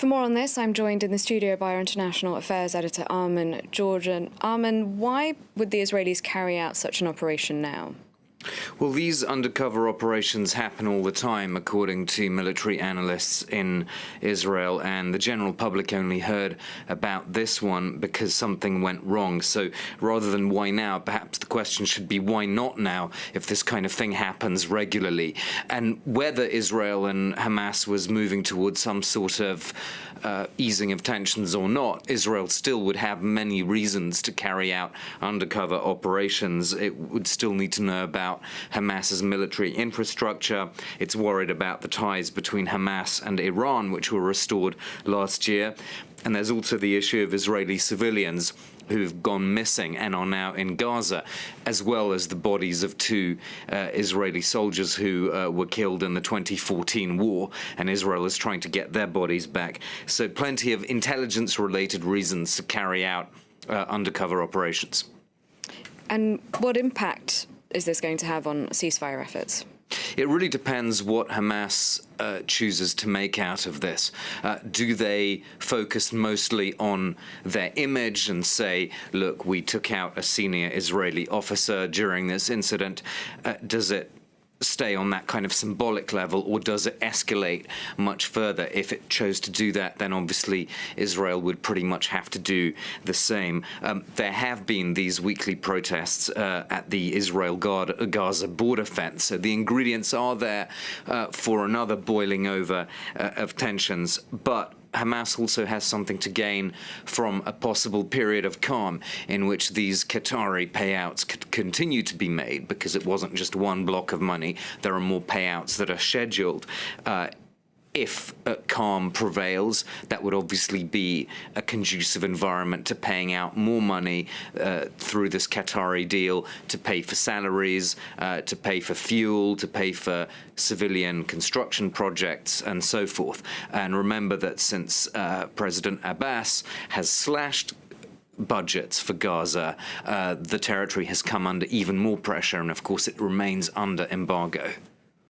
For more on this, I'm joined in the studio by our international affairs editor, Armen Georgian. Armen, why would the Israelis carry out such an operation now? Well, these undercover operations happen all the time, according to military analysts in Israel, and the general public only heard about this one because something went wrong. So rather than why now, perhaps the question should be why not now if this kind of thing happens regularly? And whether Israel and Hamas was moving towards some sort of easing of tensions or not, Israel still would have many reasons to carry out undercover operations. It would still need to know about Hamas's military infrastructure. It's worried about the ties between Hamas and Iran, which were restored last year. And there's also the issue of Israeli civilians who've gone missing and are now in Gaza, as well as the bodies of two Israeli soldiers who were killed in the 2014 war, and Israel is trying to get their bodies back. So plenty of intelligence-related reasons to carry out undercover operations. And what impact is this going to have on ceasefire efforts? It really depends what Hamas chooses to make out of this. Do they focus mostly on their image and say, look, we took out a senior Israeli officer during this incident? Does it stay on that kind of symbolic level, or does it escalate much further? If it chose to do that, then obviously Israel would pretty much have to do the same. There have been these weekly protests at the Israel-Gaza border fence, so the ingredients are there for another boiling over of tensions. But Hamas also has something to gain from a possible period of calm in which these Qatari payouts could continue to be made, because it wasn't just one block of money. There are more payouts that are scheduled. If calm prevails, that would obviously be a conducive environment to paying out more money through this Qatari deal to pay for salaries, to pay for fuel, to pay for civilian construction projects, and so forth. And remember that since President Abbas has slashed budgets for Gaza, the territory has come under even more pressure, and of course it remains under embargo.